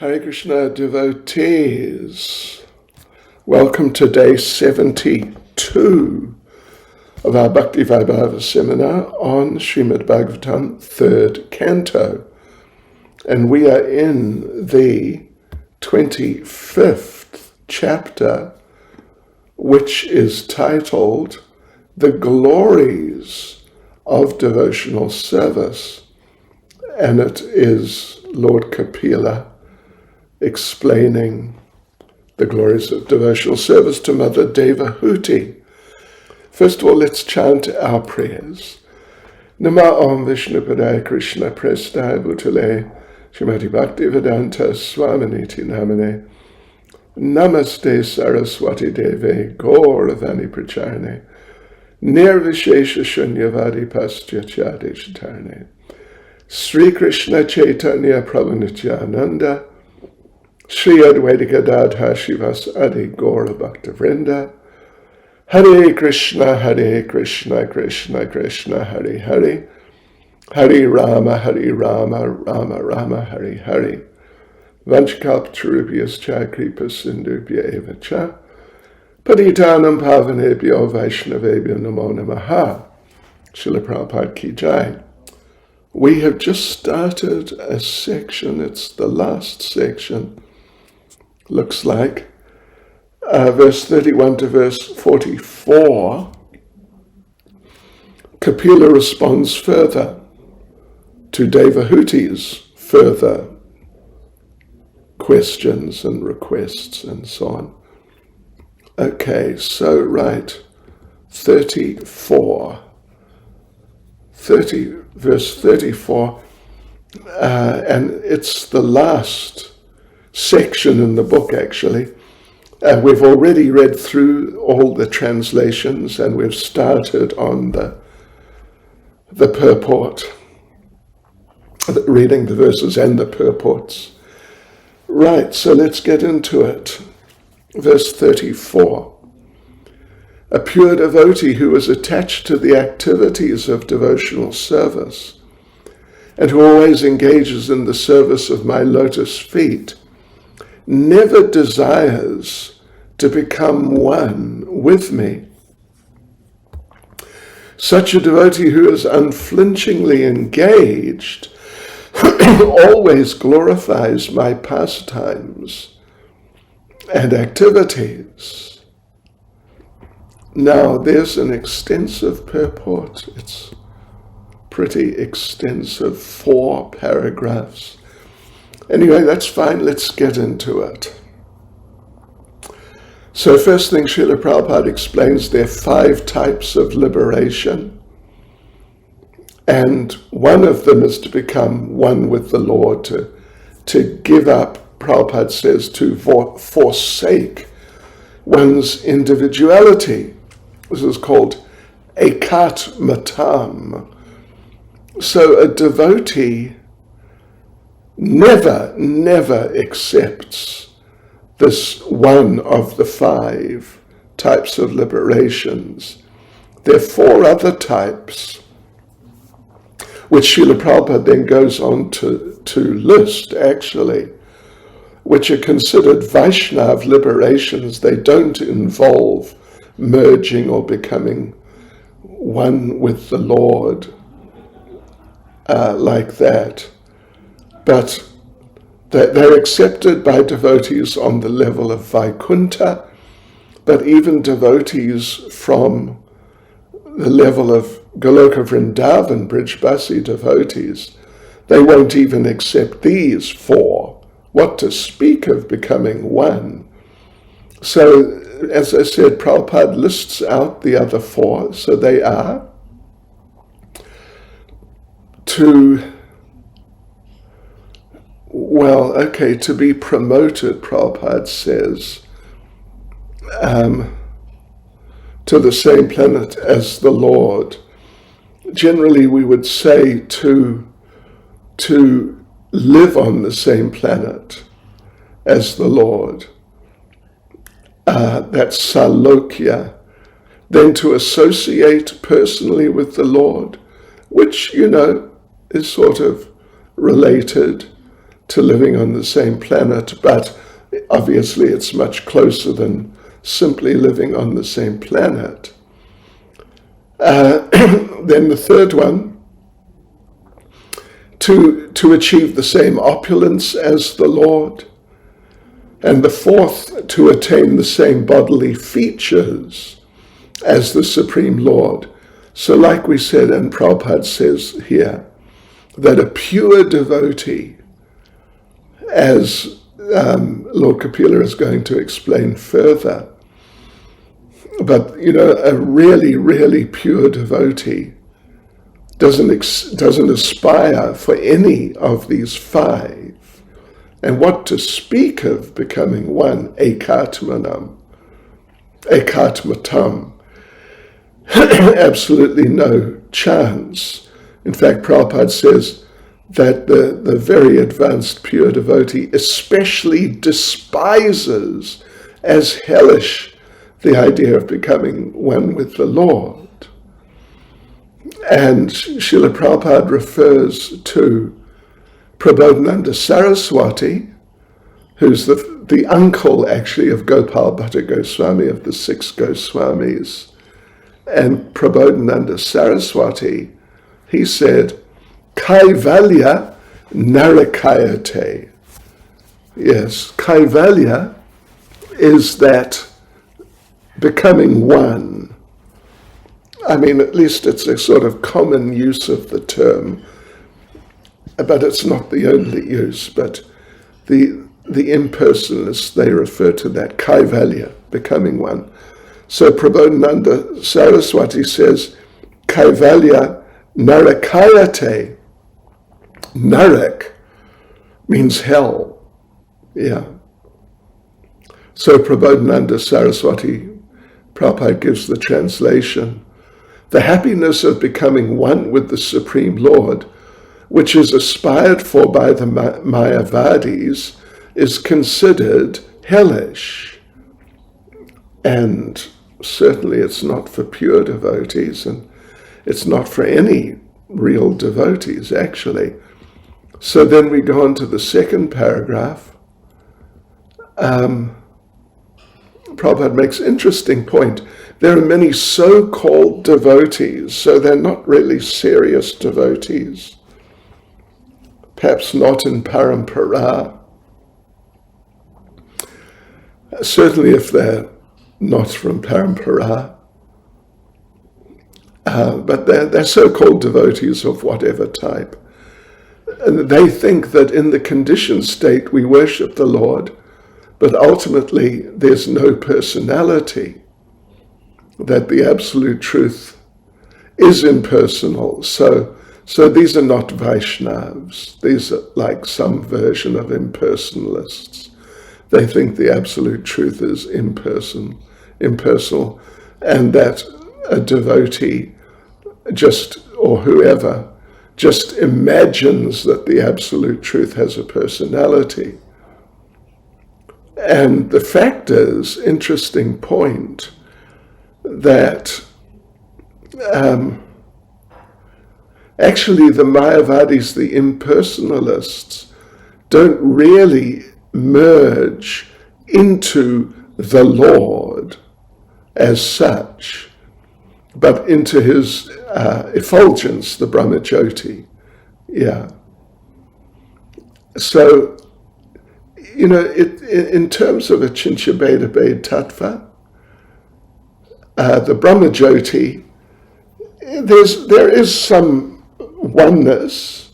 Hare Krishna devotees, welcome to day 72 of our Bhakti Vaibhava seminar on Srimad Bhagavatam, 3rd Canto. And we are in the 25th chapter, which is titled The Glories of Devotional Service. And it is Lord Kapila explaining the glories of devotional service to Mother Devahuti. First of all, let's chant our prayers. Nama Om Vishnupadaya Krishna Prestaya Bhutale Srimati Bhakti Vedanta Swaminiti Namane Namaste Saraswati Deve Gauravani Pracharane Nirvishesha Shunyavadi Paschachade Shatarane Sri Krishna Chaitanya Prabhu Nityananda Shri Advaita Gadadhar Shivas Adi Gaura Bhakta Vrinda Hare Krishna Krishna Krishna Hare Hare Hare Rama Rama Rama Hare Hare Vanchkalptarubhyas Cha Kripa Sindhubhya Eva Cha Patitanam Pavanebhyo Vaishnavebhyo Namo Namaha. Srila Prabhupada Ki Jai. We have just started a section, it's the last section, looks like, verse 31 to verse 44. Kapila responds further to Devahuti's further questions and requests and so on. Okay, so right, verse 34, and it's the last section in the book, actually. We've already read through all the translations, and we've started on the purport, reading the verses and the purports. Right, so let's get into it. Verse 34. A pure devotee who is attached to the activities of devotional service and who always engages in the service of my lotus feet never desires to become one with me. Such a devotee who is unflinchingly engaged always glorifies my pastimes and activities. Now, there's an extensive purport. It's pretty extensive, 4 paragraphs. Anyway, that's fine. Let's get into it. So first thing, Srila Prabhupada explains there are 5 types of liberation. And one of them is to become one with the Lord, to give up, Prabhupada says, to forsake one's individuality. This is called ekat matam. So a devotee never accepts this one of the 5 types of liberations. There are 4 other types, which Srila Prabhupada then goes on to list, actually, which are considered Vaishnav liberations. They don't involve merging or becoming one with the Lord like that. But they're accepted by devotees on the level of Vaikuntha, but even devotees from the level of Goloka Vrindavan, Brijbasi devotees, they won't even accept these 4. What to speak of becoming one? So, as I said, Prabhupada lists out the other 4. So they are to be promoted, Prabhupada says, to the same planet as the Lord. Generally, we would say to live on the same planet as the Lord. That's salokya. Then to associate personally with the Lord, which, is sort of related to living on the same planet, but obviously it's much closer than simply living on the same planet. Then the third one, to achieve the same opulence as the Lord. And the fourth, to attain the same bodily features as the Supreme Lord. So like we said, and Prabhupada says here, that a pure devotee, as Lord Kapila is going to explain further, but a really, really pure devotee doesn't aspire for any of these five. And what to speak of becoming one, ekatmatam, absolutely no chance. In fact, Prabhupada says that the very advanced pure devotee especially despises as hellish the idea of becoming one with the Lord. And Srila Prabhupada refers to Prabodhananda Saraswati, who's the uncle actually of Gopal Bhatta Goswami, of the 6 Goswamis. And Prabodhananda Saraswati, he said, Kaivalya narakayate. Yes, Kaivalya is that becoming one. I mean, at least it's a sort of common use of the term, but it's not the only use. But the impersonalists, they refer to that Kaivalya, becoming one. So Prabodhananda Saraswati says, Kaivalya narakayate. Narak means hell. Yeah. So Prabodhananda Saraswati, Prabhupada gives the translation. The happiness of becoming one with the Supreme Lord, which is aspired for by the Mayavadis, is considered hellish. And certainly it's not for pure devotees, and it's not for any real devotees, actually. So then we go on to the second paragraph. Prabhupada makes an interesting point. There are many so-called devotees, so they're not really serious devotees. Perhaps not in parampara. Certainly if they're not from parampara. But they're so-called devotees of whatever type. And they think that in the conditioned state we worship the Lord, but ultimately there's no personality, that the absolute truth is impersonal. So these are not Vaishnavas. These are like some version of impersonalists. They think the absolute truth is impersonal, and that a devotee or whoever just imagines that the absolute truth has a personality. And the fact is, interesting point, that actually the Mayavadis, the impersonalists, don't really merge into the Lord as such, but into his effulgence, the Brahmajyoti. Yeah. So, in terms of a Chincha Bhed Tattva, the Brahmajyoti, there is some oneness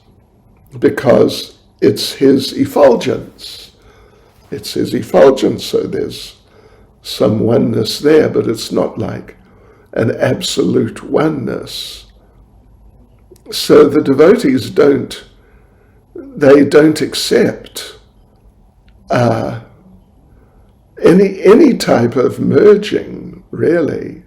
because it's his effulgence. It's his effulgence, so there's some oneness there, but it's not like an absolute oneness. So the devotees don't accept any type of merging, really.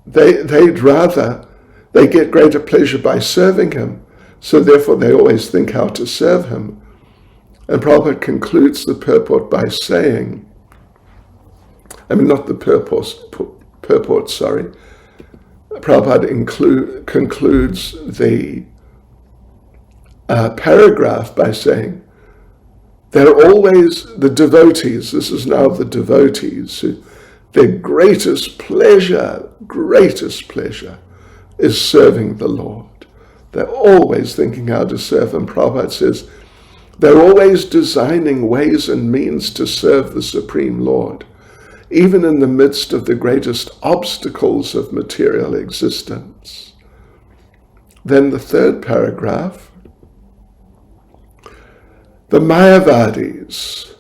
They'd rather, they get greater pleasure by serving him, so therefore they always think how to serve him. And Prabhupada concludes the purport by saying, not the purport, sorry. Prabhupada concludes the paragraph by saying, they're always the devotees, this is now the devotees, who their greatest pleasure is serving the Lord. They're always thinking how to serve him. Prabhupada says, they're always designing ways and means to serve the Supreme Lord, even in the midst of the greatest obstacles of material existence. Then the third paragraph, the Mayavadis,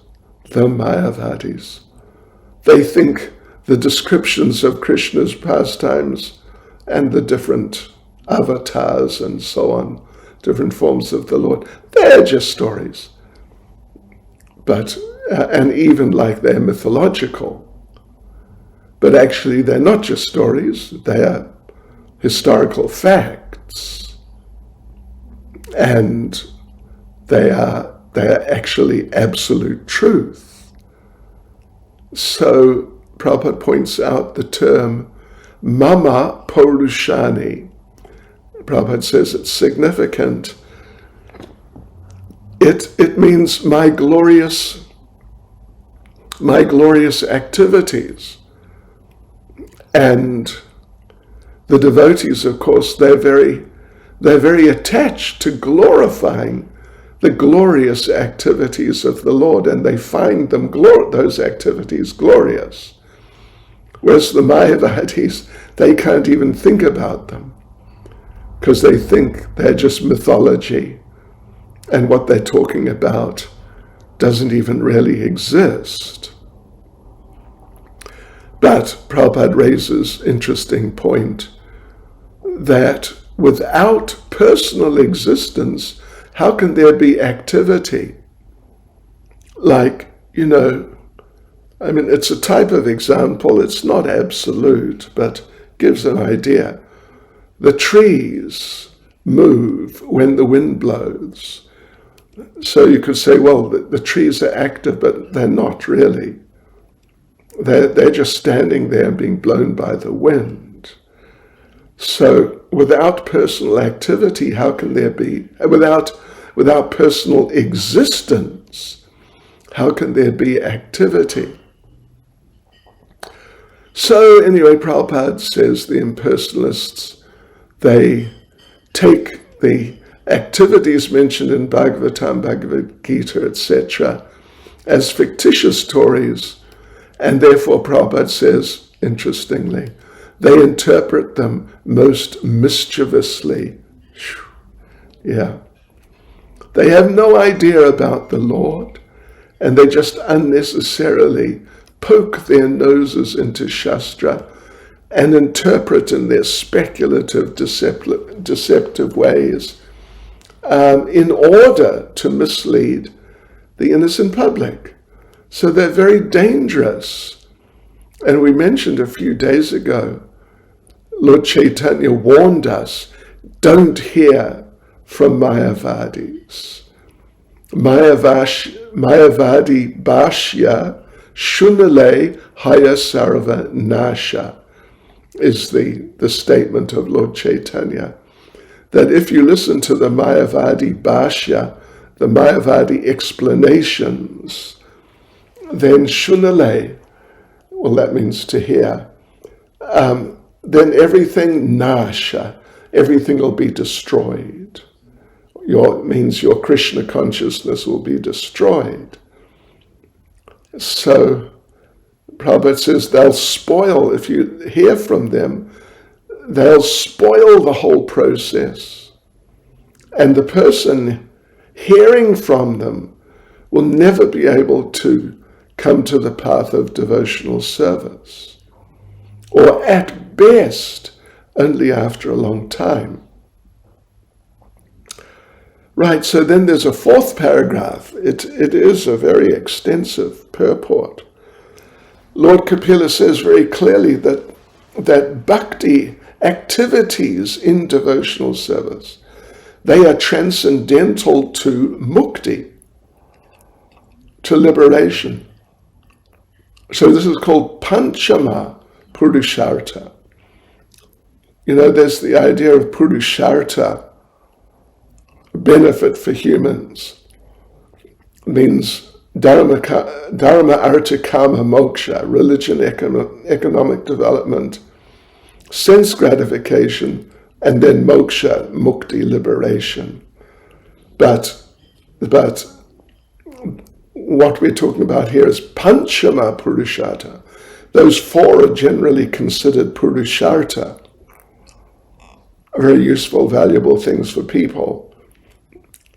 they think the descriptions of Krishna's pastimes and the different avatars and so on, different forms of the Lord, they're just stories. But, and even like they're mythological. But actually they're not just stories, they are historical facts. And they are actually absolute truth. So Prabhupada points out the term Mama Purushani. Prabhupada says it's significant. It means my glorious activities. And the devotees, of course, they're very attached to glorifying the glorious activities of the Lord, and they find them those activities glorious. Whereas the Mayavadis, they can't even think about them, because they think they're just mythology, and what they're talking about doesn't even really exist. But Prabhupada raises an interesting point that without personal existence, how can there be activity? Like, it's a type of example, it's not absolute, but gives an idea. The trees move when the wind blows. So you could say, well, the trees are active, but they're not really. They're just standing there and being blown by the wind. So without personal activity, how can there be, without personal existence, how can there be activity? So anyway, Prabhupada says the impersonalists, they take the activities mentioned in Bhagavatam, Bhagavad Gita, etc., as fictitious stories, and therefore Prabhupada says, interestingly, they interpret them most mischievously. Yeah. They have no idea about the Lord, and they just unnecessarily poke their noses into Shastra and interpret in their speculative, deceptive ways in order to mislead the innocent public. So they're very dangerous. And we mentioned a few days ago, Lord Chaitanya warned us, don't hear from Mayavadis. Mayavadi Bhashya Shunale Haya Sarva Nasha is the statement of Lord Chaitanya. That if you listen to the Mayavadi Bhashya, the Mayavadi explanations, then Shunale, well, that means to hear, then everything nasha, everything will be destroyed. Means your Krishna consciousness will be destroyed. So Prabhupada says they'll spoil, if you hear from them, they'll spoil the whole process. And the person hearing from them will never be able to come to the path of devotional service, or at best, only after a long time. Right, so then there's a fourth paragraph. It is a very extensive purport. Lord Kapila says very clearly that bhakti activities in devotional service, they are transcendental to mukti, to liberation. So this is called panchama purushartha. There's the idea of purushartha, benefit for humans. It means dharma, artha, kama, moksha, religion, economic development, sense gratification, and then moksha, mukti, liberation. But what we're talking about here is panchama purushartha. Those four are generally considered purushartha, very useful, valuable things for people.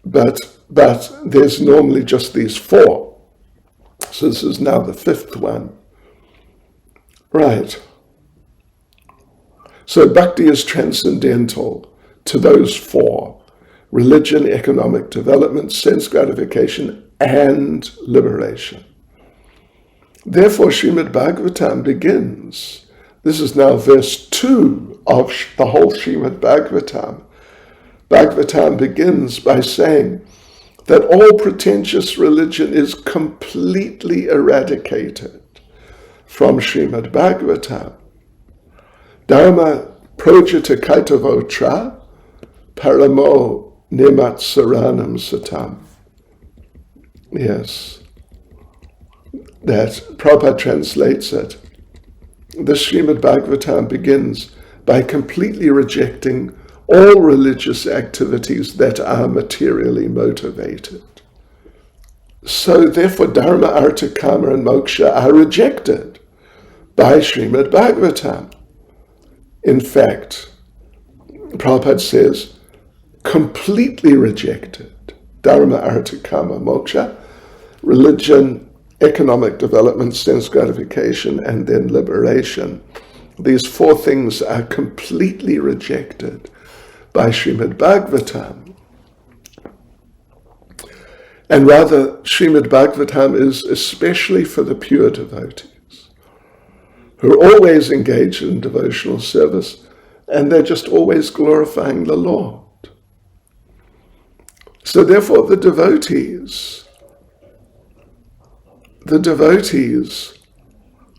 But there's normally just these four. So this is now the fifth one. Right. So bhakti is transcendental to those four: religion, economic development, sense gratification, and liberation. Therefore, Srimad Bhagavatam begins. This is now verse 2 of the whole Srimad Bhagavatam. Bhagavatam begins by saying that all pretentious religion is completely eradicated from Srimad Bhagavatam. Dharma projita kaitavotra paramo nimatsaranam satam. Yes, that Prabhupada translates it. This Srimad Bhagavatam begins by completely rejecting all religious activities that are materially motivated. So therefore Dharma, Artha, Kama and Moksha are rejected by Srimad Bhagavatam. In fact, Prabhupada says, completely rejected. Dharma, Artha, Kama, Moksha, religion, economic development, sense gratification, and then liberation. These four things are completely rejected by Srimad Bhagavatam. And rather, Srimad Bhagavatam is especially for the pure devotees, who are always engaged in devotional service, and they're just always glorifying the Lord. So therefore, the devotees,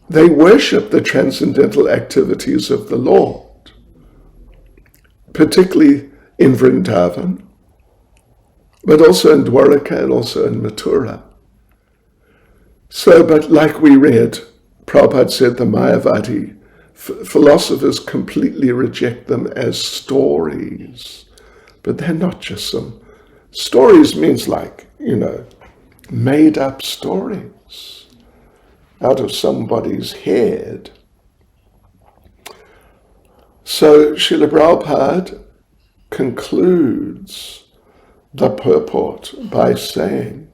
they worship the transcendental activities of the Lord, particularly in Vrindavan, but also in Dwaraka and also in Mathura. So, but like we read, Prabhupada said the Mayavadi philosophers completely reject them as stories, but they're not just some stories. Means like, made up stories out of somebody's head. So Srila Prabhupada concludes the purport by saying,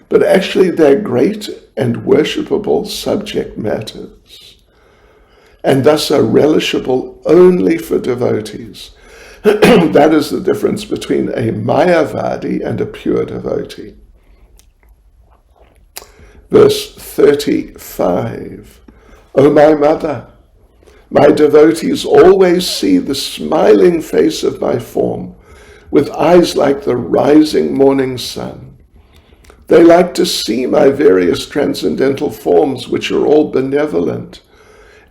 but actually they're great and worshipable subject matters, and thus are relishable only for devotees. That is the difference between a Mayavadi and a pure devotee. Verse 35, O my mother, my devotees always see the smiling face of my form, with eyes like the rising morning sun. They like to see my various transcendental forms, which are all benevolent,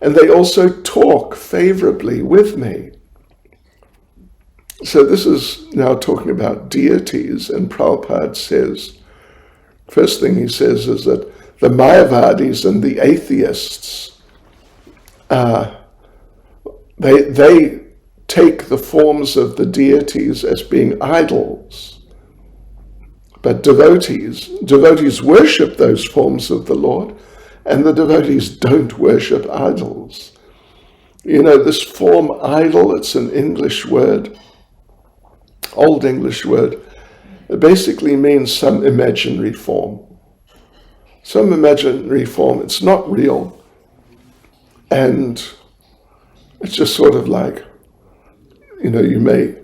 and they also talk favorably with me. So this is now talking about deities, and Prabhupada says, first thing he says is that the Mayavadis and the atheists, they take the forms of the deities as being idols. But devotees worship those forms of the Lord, and the devotees don't worship idols. This form idol, it's an English word, Old English word. It basically means some imaginary form. Some imaginary form, it's not real. And it's just sort of like, you may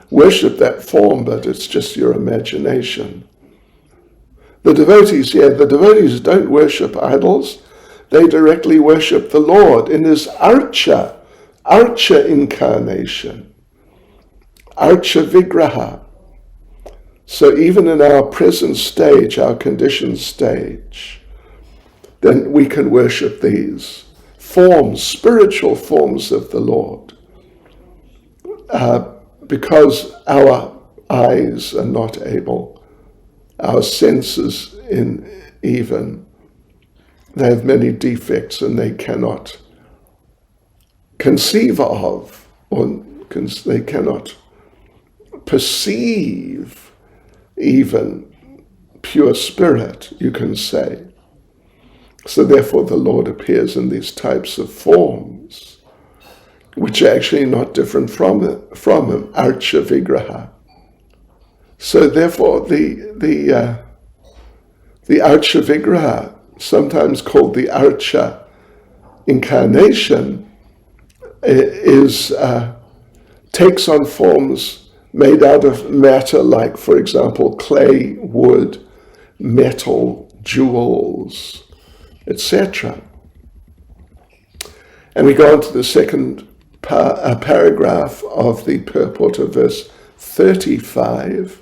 worship that form, but it's just your imagination. The devotees don't worship idols. They directly worship the Lord in his archa incarnation, archa vigraha. So even in our present stage, our conditioned stage, then we can worship these forms, spiritual forms of the Lord. because our eyes are not able, our senses even, they have many defects and they cannot conceive of, or they cannot perceive even pure spirit, you can say. So therefore the Lord appears in these types of forms, which are actually not different from him, Archa Vigraha. So therefore the Archa Vigraha, sometimes called the Archa incarnation, takes on forms made out of matter, like, for example, clay, wood, metal, jewels, etc. And we go on to the second paragraph of the purport of verse 35.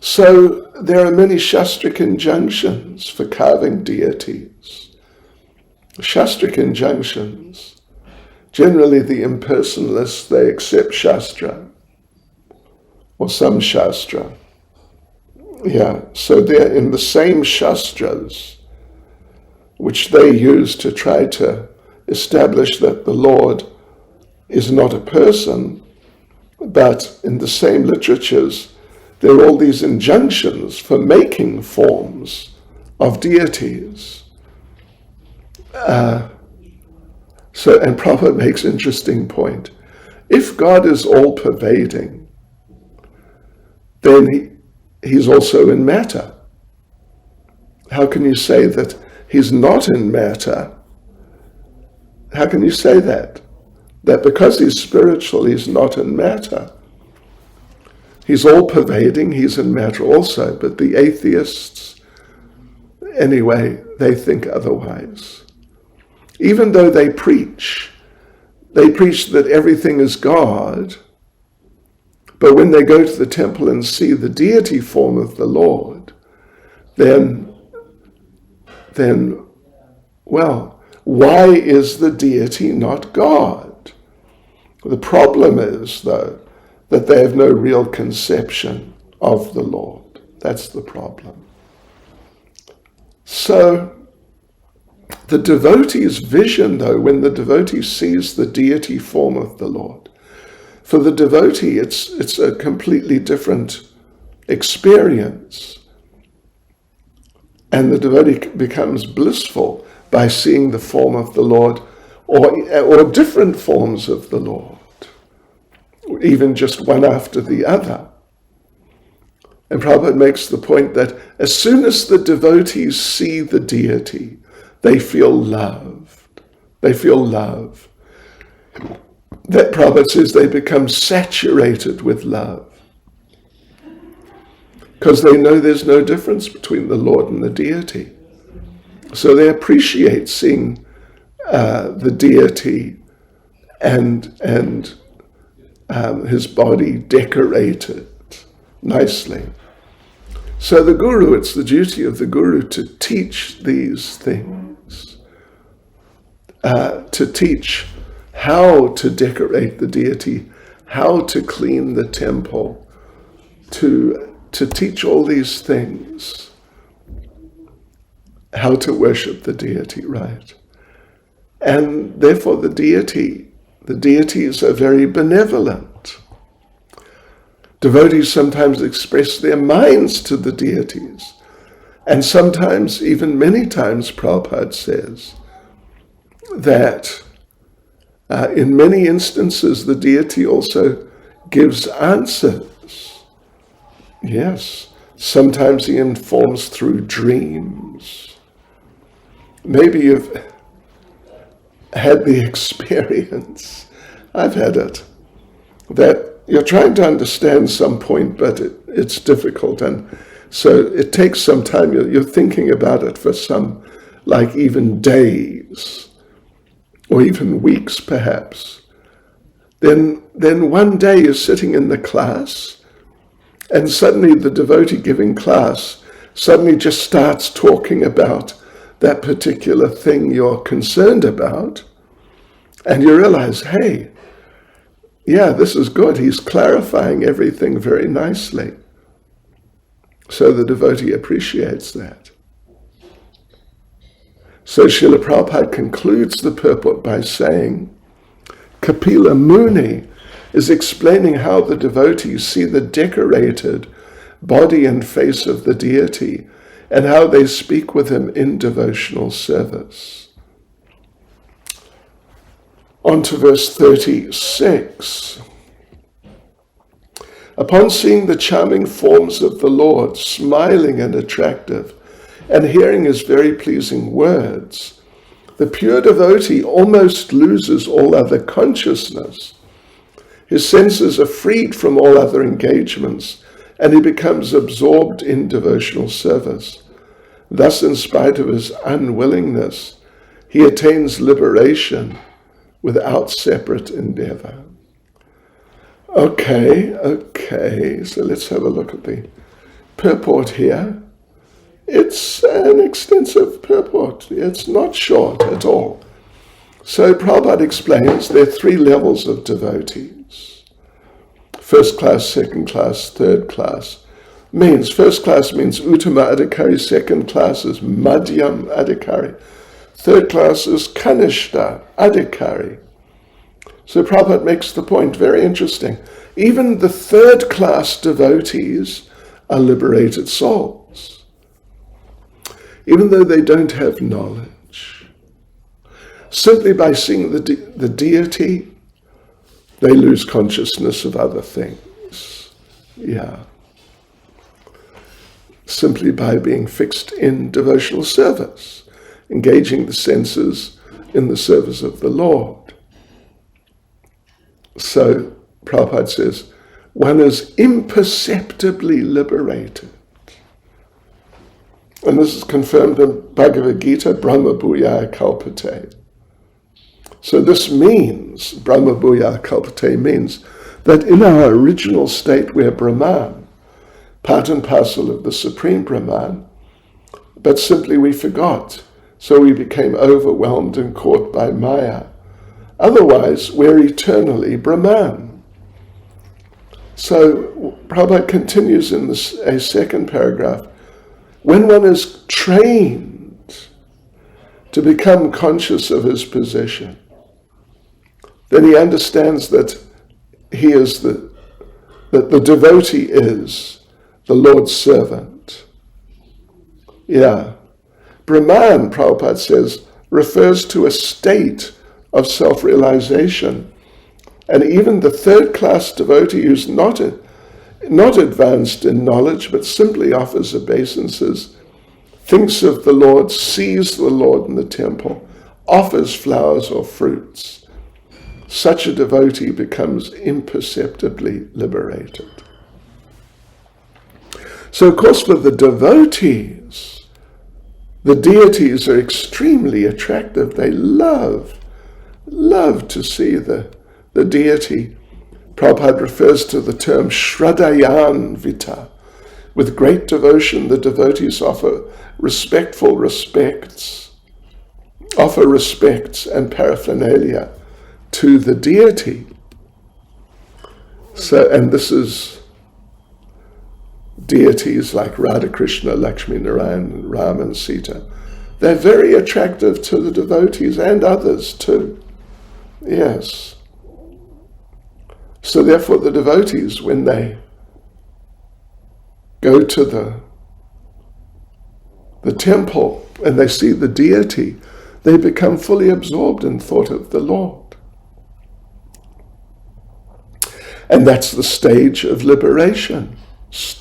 So there are many Shastric injunctions for carving deities. Shastric injunctions. Generally, the impersonalists, they accept Shastra, or some Shastra. Yeah, so they're in the same Shastras, which they use to try to establish that the Lord is not a person, but in the same literatures, there are all these injunctions for making forms of deities. And Prabhupada makes an interesting point. If God is all-pervading, then he's also in matter. How can you say that he's not in matter? How can you say that? That because he's spiritual, he's not in matter. He's all-pervading, he's in matter also, but the atheists, anyway, they think otherwise. Even though they preach that everything is God, but when they go to the temple and see the deity form of the Lord, then, well, why is the deity not God? The problem is, though, that they have no real conception of the Lord. That's the problem. So, the devotee's vision, though, when the devotee sees the deity form of the Lord, for the devotee, it's a completely different experience. And the devotee becomes blissful by seeing the form of the Lord, or different forms of the Lord, even just one after the other. And Prabhupada makes the point that as soon as the devotees see the deity, they feel loved. They feel love. That Prabhupada says they become saturated with love, because they know there's no difference between the Lord and the deity. So they appreciate seeing the deity and his body decorated nicely. So the guru, it's the duty of the guru to teach these things, to teach how to decorate the deity, how to clean the temple, to teach all these things, how to worship the deity, right? And therefore the deities are very benevolent. Devotees sometimes express their minds to the deities. And sometimes, even many times, Prabhupada says that in many instances the deity also gives answers. Yes, sometimes he informs through dreams. Maybe you've had the experience, I've had it, that you're trying to understand some point, but it's difficult, and so it takes some time. You're thinking about it for some, like even days, or even weeks perhaps. Then one day you're sitting in the class, and suddenly the devotee giving class suddenly just starts talking about that particular thing you're concerned about, and you realize, hey, yeah, this is good. He's clarifying everything very nicely. So the devotee appreciates that. So Srila Prabhupada concludes the purport by saying, Kapila Muni is explaining how the devotees see the decorated body and face of the deity and how they speak with him in devotional service. On to verse 36. Upon seeing the charming forms of the Lord, smiling and attractive, and hearing his very pleasing words, the pure devotee almost loses all other consciousness. His senses are freed from all other engagements, and he becomes absorbed in devotional service. Thus, in spite of his unwillingness, he attains liberation without separate endeavor. Okay, so let's have a look at the purport here. It's an extensive purport. It's not short at all. So Prabhupada explains there are 3 levels of devotees. First class, second class, third class. First class means Uttama Adhikari, second class is Madhyam Adhikari, third class is Kanishta Adhikari. So Prabhupada makes the point, very interesting. Even the third class devotees are liberated souls, even though they don't have knowledge. Simply by seeing the deity, they lose consciousness of other things. Yeah. Simply by being fixed in devotional service, engaging the senses in the service of the Lord. So Prabhupada says, one is imperceptibly liberated. And this is confirmed in Bhagavad Gita, Brahma Bhuyaya Kalpate. So this means, Brahma Bhuyaya Kalpate means that in our original state we are Brahman, part and parcel of the Supreme Brahman, but simply we forgot. So we became overwhelmed and caught by Maya. Otherwise, we're eternally Brahman. So Prabhupada continues in a second paragraph. When one is trained to become conscious of his position, then he understands that that the devotee is the Lord's servant. Yeah. Brahman, Prabhupada says, refers to a state of self-realization. And even the third-class devotee who's not advanced in knowledge, but simply offers obeisances, thinks of the Lord, sees the Lord in the temple, offers flowers or fruits, such a devotee becomes imperceptibly liberated. So, of course, for the devotees, the deities are extremely attractive. They love to see the deity. Prabhupada refers to the term Shraddhayan Vita. With great devotion, the devotees offer respects and paraphernalia to the deity. So, and this is deities like Radha Krishna, Lakshmi Narayan, Ram and Sita. They're very attractive to the devotees and others too. Yes. So therefore the devotees, when they go to the temple and they see the deity, they become fully absorbed in thought of the Lord. And that's the state of liberation. So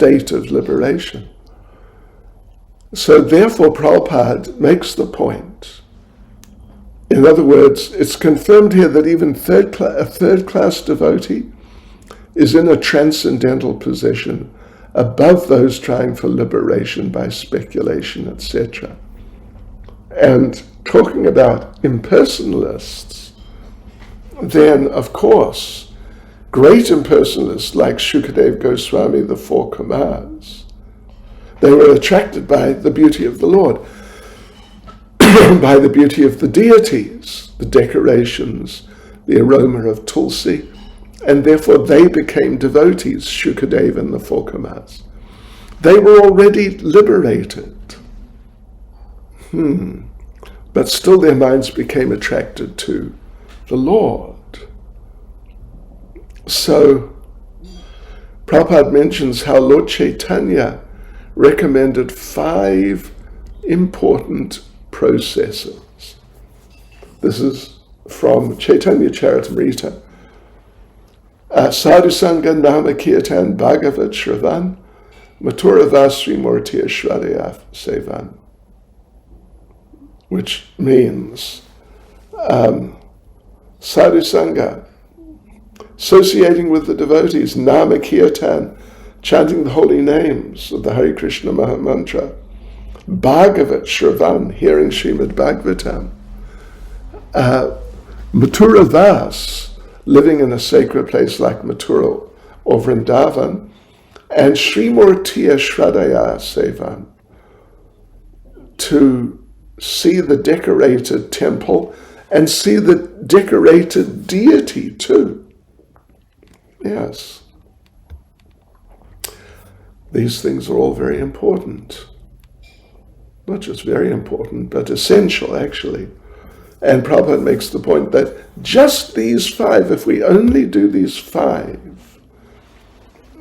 therefore Prabhupada makes the point. In other words, it's confirmed here that even a third-class devotee is in a transcendental position above those trying for liberation by speculation, etc. And talking about impersonalists, then, of course, great impersonalists like Shukadev Goswami, the 4 Kumars, they were attracted by the beauty of the Lord, by the beauty of the deities, the decorations, the aroma of tulsi, and therefore they became devotees, Shukadeva and the four Kumas. They were already liberated. But still their minds became attracted to the Lord. So Prabhupada mentions how Lord Chaitanya recommended 5 important processes. This is from Chaitanya Charitamrita. Sadhu Sangha Nama Kirtan Bhagavat Shravan Mathura Vasri Murtiya Shradaya Sevan, which means Sadhu Sangha, associating with the devotees, Nama Kirtan, chanting the holy names of the Hare Krishna Mahamantra, Bhagavat Shravan, hearing Srimad Bhagavatam, Mathura Vas, living in a sacred place like Mathura or Vrindavan, and Srimurtiya Shradaya Sevan, to see the decorated temple and see the decorated deity too. Yes. These things are all very important. Not just very important, but essential actually. And Prabhupada makes the point that just these 5, if we only do these 5,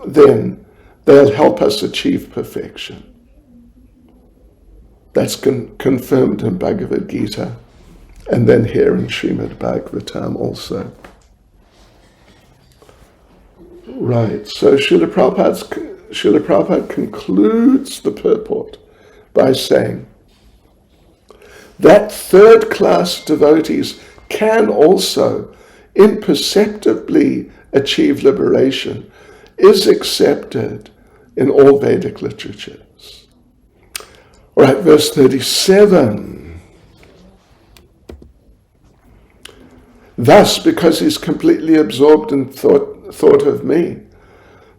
then they'll help us achieve perfection. That's confirmed in Bhagavad Gita, and then here in Srimad Bhagavatam also. Right, so Srila Prabhupada concludes the purport by saying that third-class devotees can also imperceptibly achieve liberation is accepted in all Vedic literatures. All right, verse 37. Thus, because he's completely absorbed in thought of me,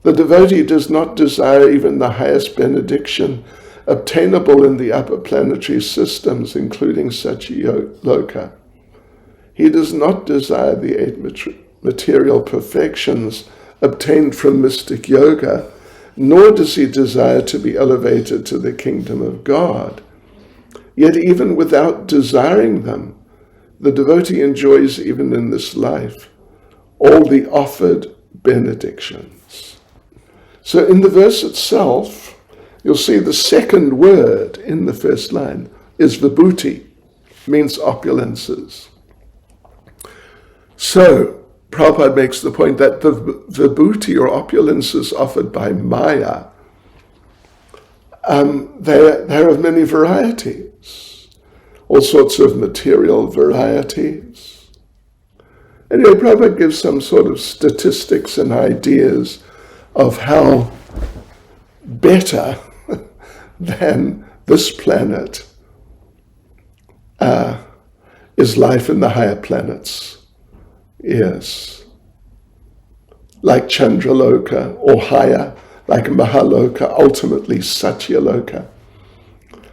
the devotee does not desire even the highest benediction obtainable in the upper planetary systems, including Satyaloka. He does not desire the 8 material perfections obtained from mystic yoga, nor does he desire to be elevated to the kingdom of God. Yet even without desiring them, the devotee enjoys even in this life all the offered benedictions. So in the verse itself, you'll see the second word in the first line is vibhuti, means opulences. So Prabhupada makes the point that the vibhuti or opulences offered by Maya, they're of many varieties, all sorts of material varieties. Anyway, Prabhupada gives some sort of statistics and ideas of how better than this planet is life in the higher planets. Yes. Like Chandraloka, or higher, like Mahaloka, ultimately Satyaloka.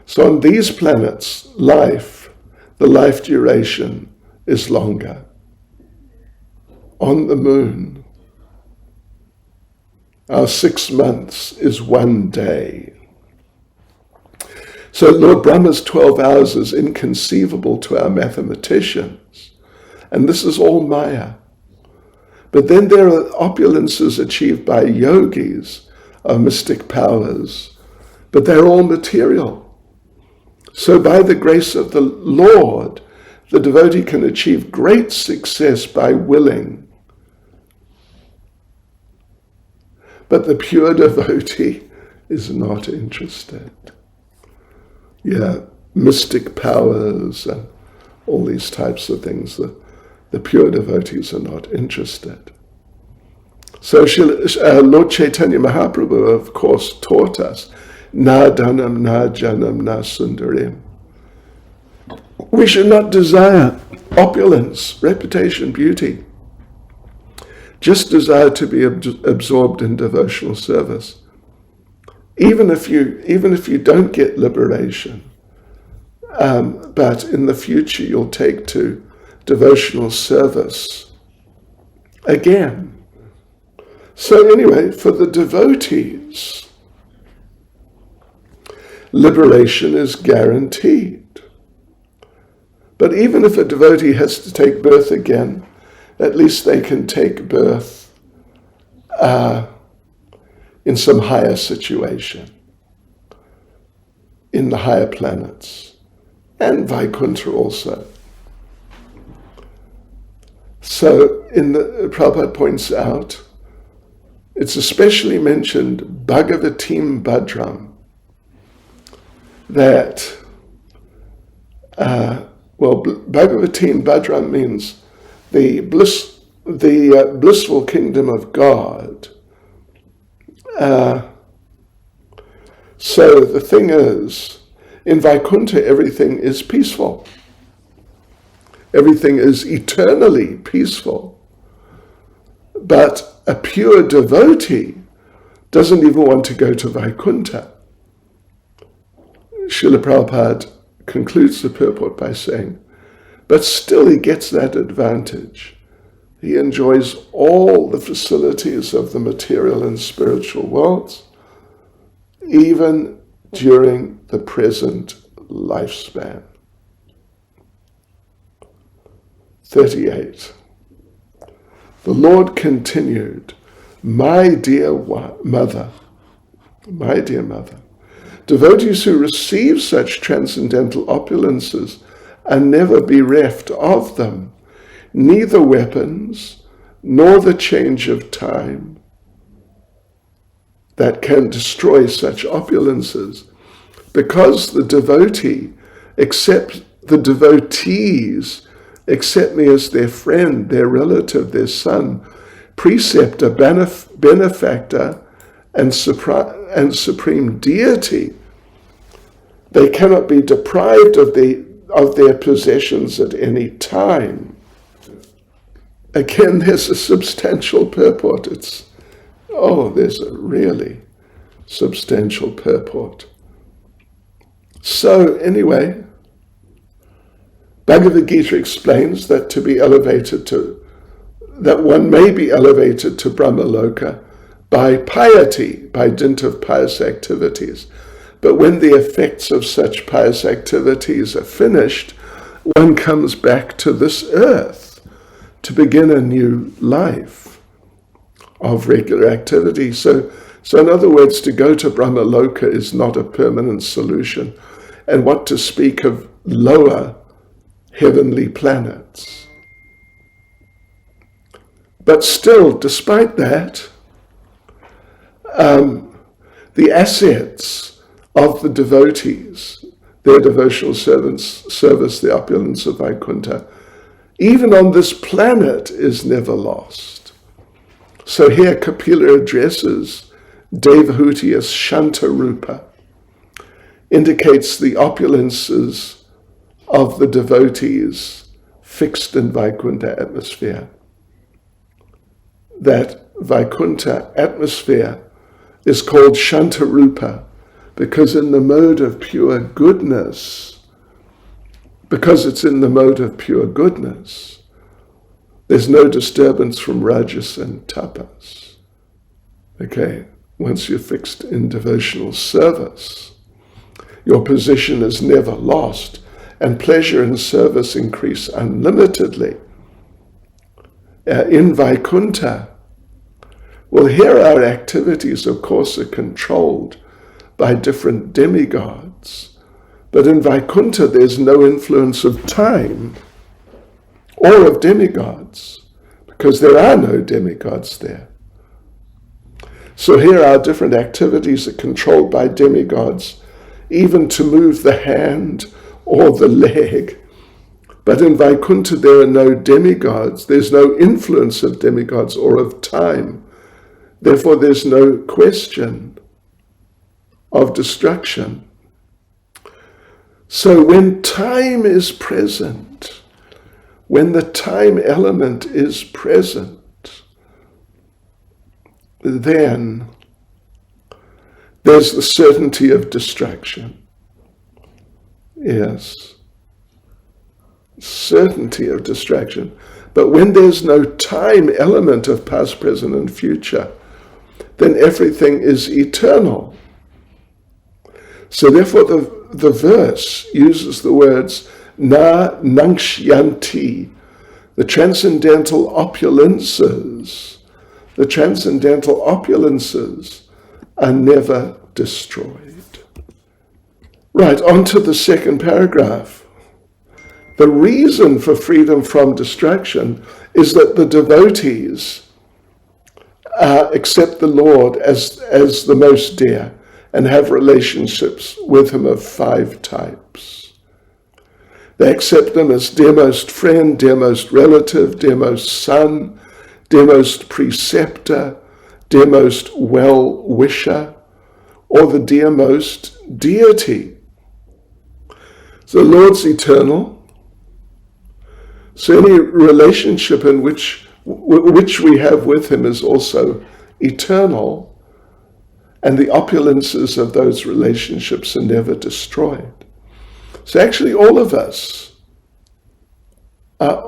So on these planets, the life duration is longer. On the moon, our 6 months is 1 day. So Lord Brahma's 12 hours is inconceivable to our mathematicians. And this is all Maya. But then there are opulences achieved by yogis of mystic powers, but they're all material. So by the grace of the Lord, the devotee can achieve great success by willing. But the pure devotee is not interested. Yeah, mystic powers and all these types of things, the pure devotees are not interested. So Lord Chaitanya Mahaprabhu, of course, taught us, na dhanam, na janam, na sundarim. We should not desire opulence, reputation, beauty. Just desire to be absorbed in devotional service. Even if you don't get liberation, but in the future you'll take to devotional service again, So anyway, for the devotees, liberation is guaranteed. But even if a devotee has to take birth again, at least they can take birth in some higher situation, in the higher planets, and Vaikuntha also. So Prabhupada points out, it's especially mentioned Bhagavatim Bhadram, that Bhagavatim Bhadram means the blissful kingdom of God. So the thing is, in Vaikuntha everything is peaceful. Everything is eternally peaceful. But a pure devotee doesn't even want to go to Vaikuntha. Srila Prabhupada concludes the purport by saying, but still he gets that advantage. He enjoys all the facilities of the material and spiritual worlds, even during the present lifespan. 38. The Lord continued, my dear mother, devotees who receive such transcendental opulences are never bereft of them, neither weapons nor the change of time that can destroy such opulences, because the devotees accept me as their friend, their relative, their son, preceptor, benefactor, and supreme deity. They cannot be deprived of their possessions at any time. Again, there's a substantial purport. There's a really substantial purport. So anyway, Bhagavad Gita explains that one may be elevated to Brahmaloka by piety, by dint of pious activities. But when the effects of such pious activities are finished, one comes back to this earth to begin a new life of regular activity. So in other words, to go to Brahmaloka is not a permanent solution. And what to speak of lower heavenly planets. But still, despite that, the assets of the devotees, their devotional service, the opulence of Vaikuntha, even on this planet is never lost. So here Kapila addresses Devahuti as Shantarupa, indicates the opulences of the devotees fixed in Vaikuntha atmosphere. That Vaikuntha atmosphere is called Shantarupa because it's in the mode of pure goodness, there's no disturbance from rajas and tapas. Okay, once you're fixed in devotional service, your position is never lost, and pleasure and service increase unlimitedly. In Vaikuntha, well, here our activities, of course, are controlled by different demigods. But in Vaikuntha, there's no influence of time or of demigods, because there are no demigods there. So here our different activities are controlled by demigods, even to move the hand or the leg. But in Vaikuntha, there are no demigods. There's no influence of demigods or of time. Therefore, there's no question of destruction. So when time is present, when the time element is present, then there's the certainty of destruction. Yes. Certainty of distraction. But when there's no time element of past, present, and future, then everything is eternal. So therefore the verse uses the words na nangshyanti, the transcendental opulences. The transcendental opulences are never destroyed. Right, on to the second paragraph. The reason for freedom from distraction is that the devotees accept the Lord as the most dear and have relationships with him of 5 types. They accept him as dearmost friend, dearmost relative, dearmost son, dearmost preceptor, dearmost well-wisher, or the dearmost deity. So the Lord's eternal. So any relationship in which we have with him is also eternal, and the opulences of those relationships are never destroyed. So actually all of us, the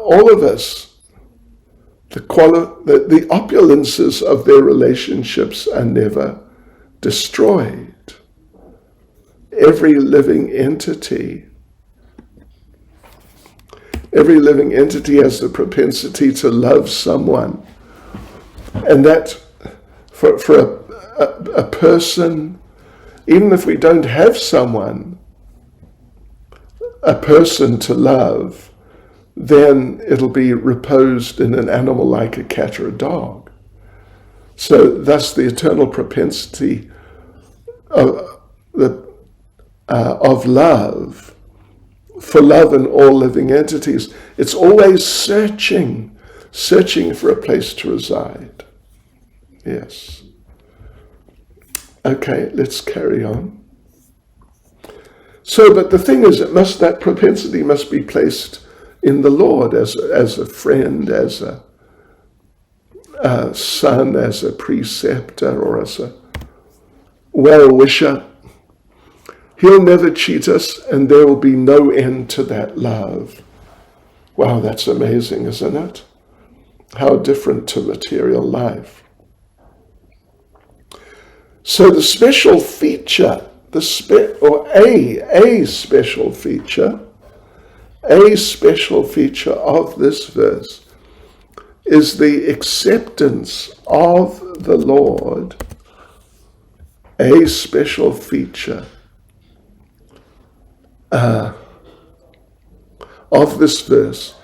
opulences of their relationships are never destroyed. Every living entity has the propensity to love someone, and that for a person, even if we don't have a person to love, then it'll be reposed in an animal like a cat or a dog. So thus the eternal propensity of love, for love in all living entities, it's always searching for a place to reside. Yes. Okay, let's carry on. So, but the thing is, that propensity must be placed in the Lord as a friend, as a son, as a preceptor, or as a well-wisher. He'll never cheat us, and there will be no end to that love. Wow, that's amazing, isn't it? How different to material life. So the special feature, a special feature of this verse is the acceptance of the Lord. A special feature of this verse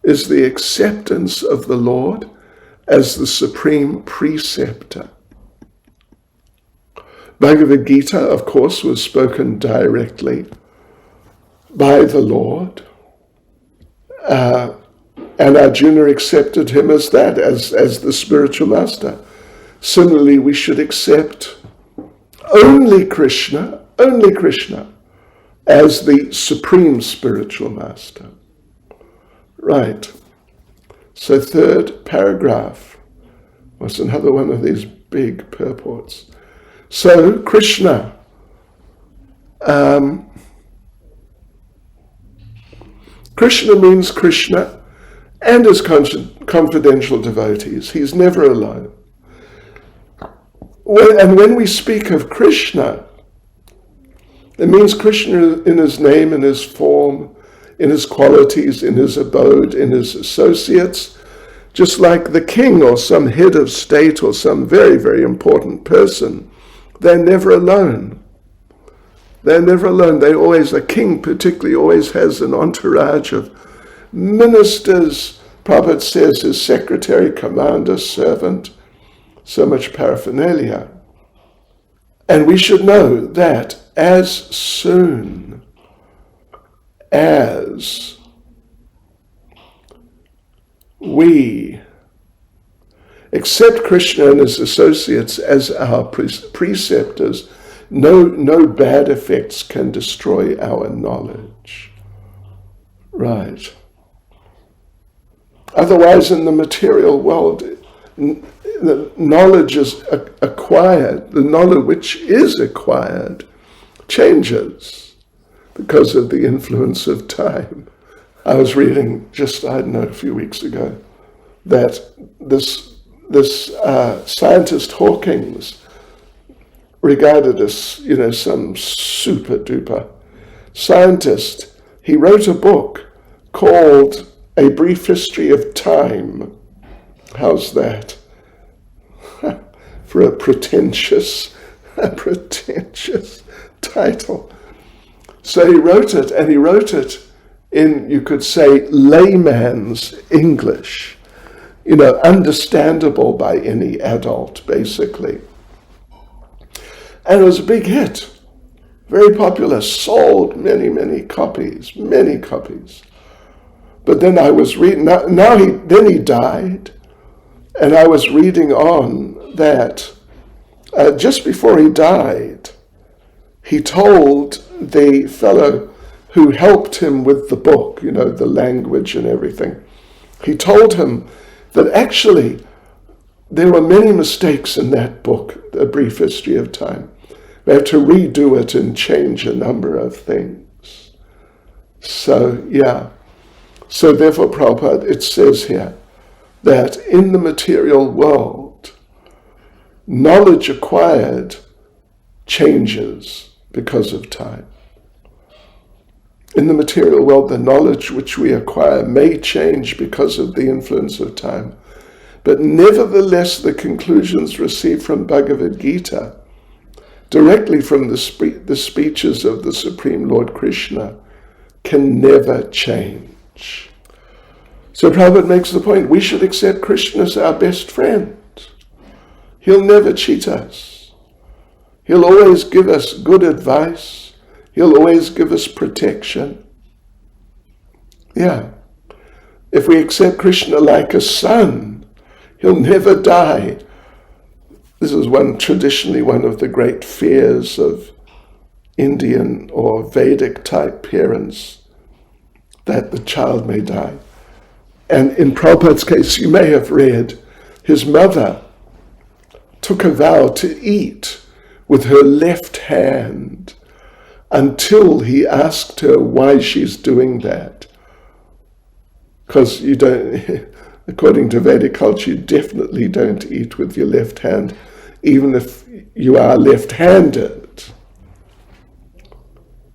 is the acceptance of the Lord as the supreme preceptor. Bhagavad Gita, of course, was spoken directly by the Lord, and Arjuna accepted him as that, as the spiritual master. Similarly, we should accept only Krishna as the supreme spiritual master. Right. So third paragraph was another one of these big purports. So Krishna, Krishna means Krishna and his confidential devotees. He's never alone. And when we speak of Krishna, it means Krishna in his name, in his form, in his qualities, in his abode, in his associates, just like the king or some head of state or some very, very important person. They're never alone. A king particularly always has an entourage of ministers. Prabhupada says his secretary, commander, servant, so much paraphernalia. And we should know that as soon as we accept Krishna and his associates as our preceptors, no bad effects can destroy our knowledge. Right. Otherwise, in the material world, the knowledge is acquired. The knowledge which is acquired changes because of the influence of time. I was reading a few weeks ago, that this scientist Hawkins, regarded as, some super duper scientist, he wrote a book called A Brief History of Time. How's that? For a pretentious title. So he wrote it, and he wrote it in, you could say, layman's English, understandable by any adult, basically. And it was a big hit, very popular, sold many copies. But then I was reading, then he died, and I was reading on that just before he died, he told the fellow who helped him with the book, the language and everything, he told him that actually there were many mistakes in that book, A Brief History of Time. We have to redo it and change a number of things. So, yeah. So therefore, Prabhupada, it says here that in the material world, knowledge acquired changes because of time. In the material world, the knowledge which we acquire may change because of the influence of time. But nevertheless, the conclusions received from Bhagavad Gita, directly from the speeches of the Supreme Lord Krishna, can never change. So Prabhupada makes the point, we should accept Krishna as our best friend. He'll never cheat us. He'll always give us good advice. He'll always give us protection. Yeah. If we accept Krishna like a son, he'll never die. This is traditionally one of the great fears of Indian or Vedic type parents, that the child may die. And in Prabhupada's case, you may have read, his mother took a vow to eat with her left hand until he asked her why she's doing that. Because you don't, according to Vedic culture, you definitely don't eat with your left hand, even if you are left-handed.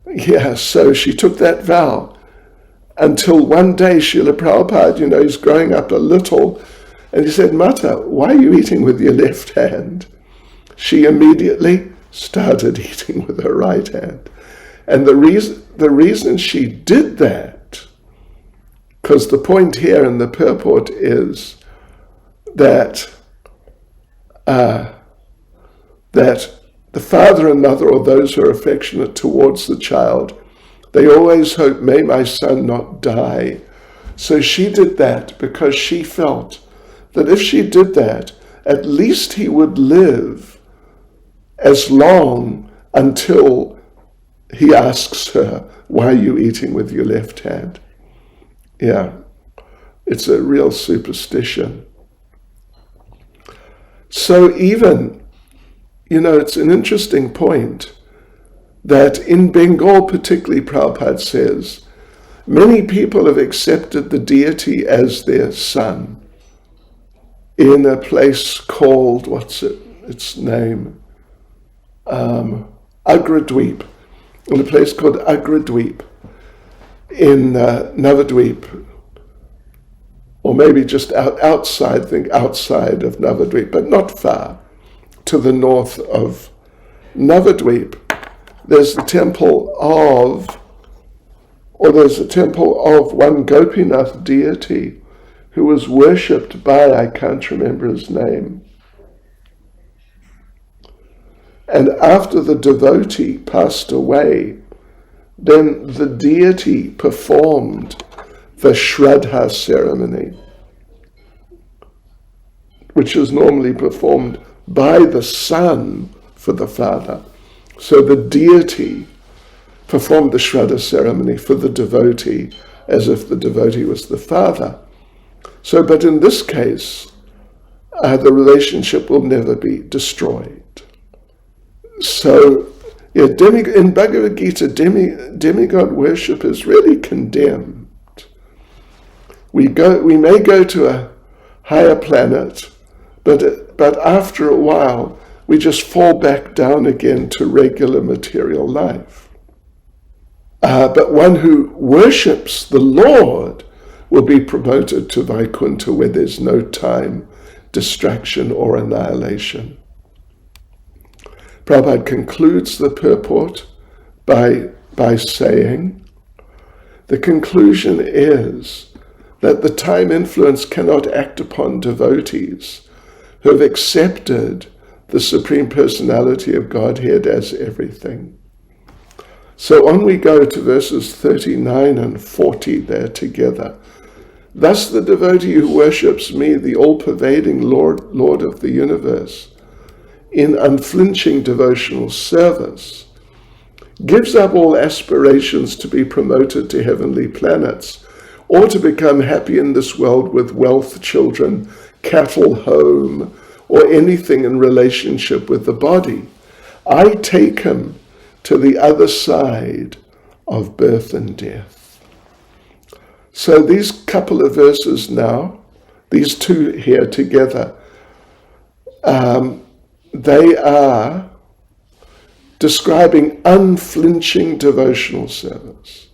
Yeah, so she took that vow until one day Srila Prabhupada, he's growing up a little, and he said, Mata, why are you eating with your left hand? She immediately started eating with her right hand. And the reason she did that, because the point here in the purport is that that the father and mother, or those who are affectionate towards the child, they always hope, may my son not die. So she did that because she felt that if she did that, at least he would live as long until he asks her, why are you eating with your left hand? Yeah, it's a real superstition. So even, it's an interesting point that in Bengal particularly, Prabhupada says, many people have accepted the deity as their son in a place called, its name? Agradweep, in a place called Agradweep in Navadweep, or maybe just outside of Navadweep, but not far, to the north of Navadweep. There's a temple of one Gopinath deity who was worshipped by, I can't remember his name. And after the devotee passed away, then the deity performed the Shraddha ceremony, which is normally performed by the son for the father. So the deity performed the Shraddha ceremony for the devotee as if the devotee was the father. So, but in this case, the relationship will never be destroyed. So, in Bhagavad Gita, demigod worship is really condemned. We may go to a higher planet, But after a while, we just fall back down again to regular material life. But one who worships the Lord will be promoted to Vaikuntha, where there's no time, distraction, or annihilation. Prabhupada concludes the purport by saying, the conclusion is that the time influence cannot act upon devotees who have accepted the Supreme Personality of Godhead as everything. So on we go to verses 39 and 40 there together. Thus the devotee who worships me, the all-pervading Lord of the universe, in unflinching devotional service, gives up all aspirations to be promoted to heavenly planets, or to become happy in this world with wealth, children, cattle, home, or anything in relationship with the body. I take him to the other side of birth and death. So these couple of verses now, these two here together, they are describing unflinching devotional service,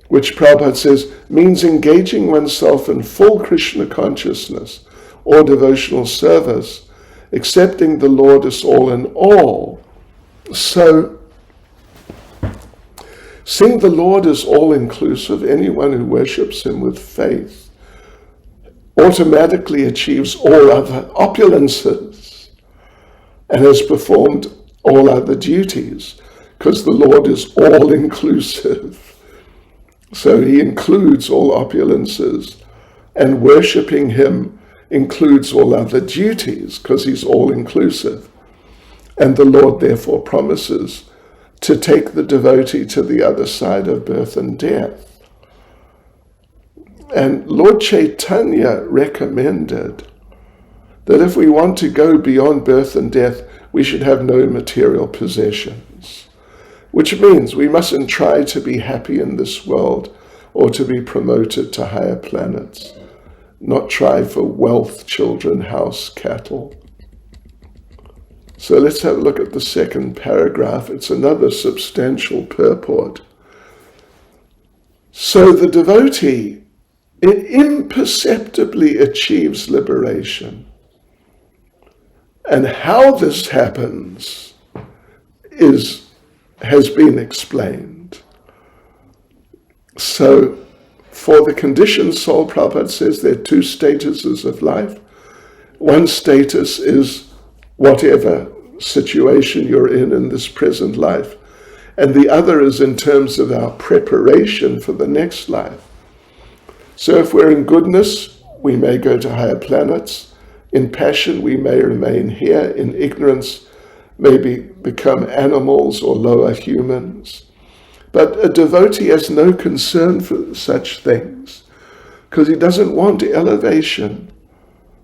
which Prabhupada says means engaging oneself in full Krishna consciousness or devotional service, accepting the Lord as all in all. So, seeing the Lord as all-inclusive, anyone who worships him with faith automatically achieves all other opulences and has performed all other duties, because the Lord is all-inclusive. So he includes all opulences, and worshipping him includes all other duties, because he's all-inclusive. And the Lord therefore promises to take the devotee to the other side of birth and death. And Lord Chaitanya recommended that if we want to go beyond birth and death, we should have no material possessions, which means we mustn't try to be happy in this world or to be promoted to higher planets, not try for wealth, children, house, cattle. So let's have a look at the second paragraph. It's another substantial purport. So the devotee, it imperceptibly achieves liberation. And how this happens has been explained. So for the conditioned soul, Prabhupada says there are two statuses of life. One status is whatever situation you're in this present life, and the other is in terms of our preparation for the next life. So if we're in goodness, we may go to higher planets. In passion, we may remain here. In ignorance, maybe become animals or lower humans. But a devotee has no concern for such things, because he doesn't want elevation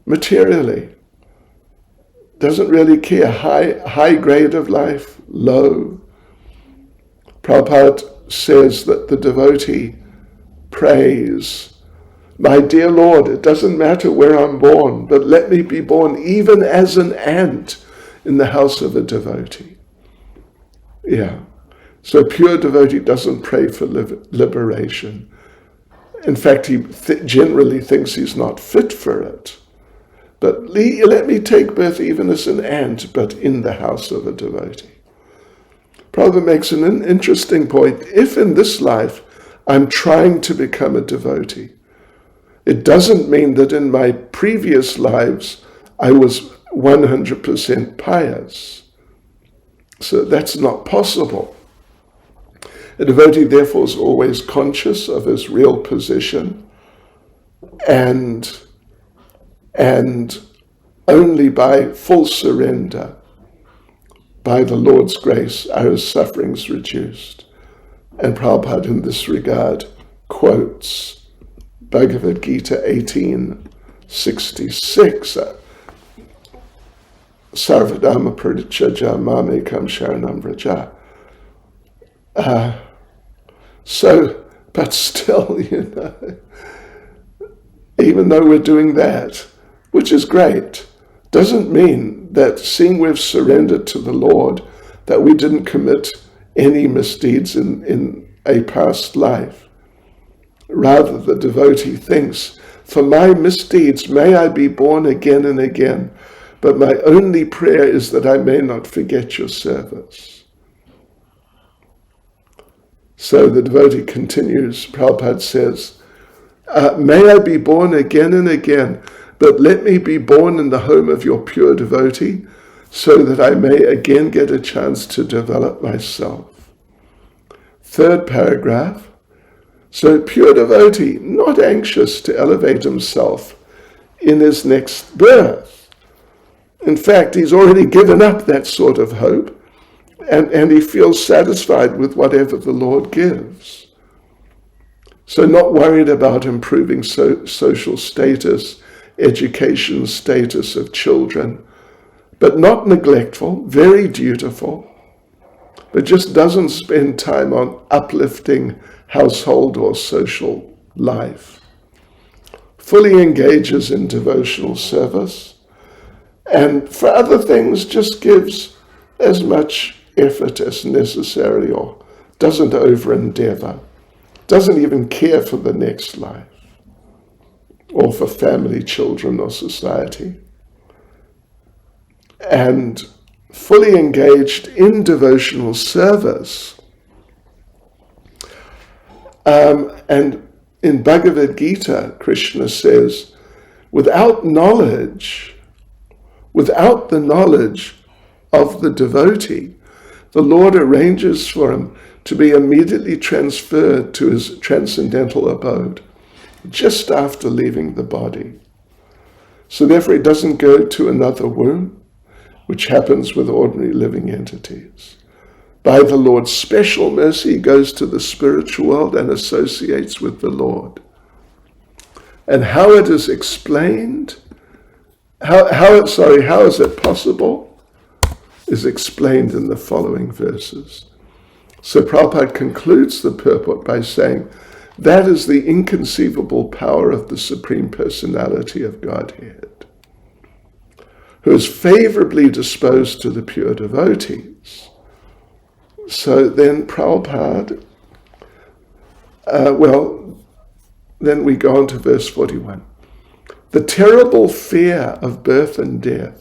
materially. Doesn't really care, high grade of life, low. Prabhupada says that the devotee prays, my dear Lord, it doesn't matter where I'm born, but let me be born even as an ant in the house of a devotee. Yeah. So a pure devotee doesn't pray for liberation. In fact, he generally thinks he's not fit for it. But let me take birth even as an ant, but in the house of a devotee. Prabhupada makes an interesting point. If in this life I'm trying to become a devotee, it doesn't mean that in my previous lives I was 100% pious. So that's not possible. A devotee therefore is always conscious of his real position, and only by full surrender, by the Lord's grace, are his sufferings reduced. And Prabhupada in this regard quotes Bhagavad Gita 18:66, Sarvadhamma parityajya mamekam sharanam vraja. But still, even though we're doing that, which is great, doesn't mean that seeing we've surrendered to the Lord, that we didn't commit any misdeeds in a past life. Rather, the devotee thinks, for my misdeeds may I be born again and again, but my only prayer is that I may not forget your service. So the devotee continues, Prabhupada says, may I be born again and again, but let me be born in the home of your pure devotee, so that I may again get a chance to develop myself. Third paragraph. So pure devotee, not anxious to elevate himself in his next birth. In fact, he's already given up that sort of hope, and he feels satisfied with whatever the Lord gives. So not worried about improving social status, education status of children, but not neglectful, very dutiful, but just doesn't spend time on uplifting household or social life. Fully engages in devotional service, and for other things just gives as much effort as necessary, or doesn't over-endeavor, doesn't even care for the next life, or for family, children, or society. And fully engaged in devotional service. And in Bhagavad Gita, Krishna says, without the knowledge of the devotee, the Lord arranges for him to be immediately transferred to his transcendental abode, just after leaving the body. So therefore he doesn't go to another womb, which happens with ordinary living entities. By the Lord's special mercy, he goes to the spiritual world and associates with the Lord. And how it is explained, how is it possible, is explained in the following verses. So Prabhupada concludes the purport by saying, that is the inconceivable power of the Supreme Personality of Godhead, who is favorably disposed to the pure devotees. So then Prabhupada, then we go on to verse 41. The terrible fear of birth and death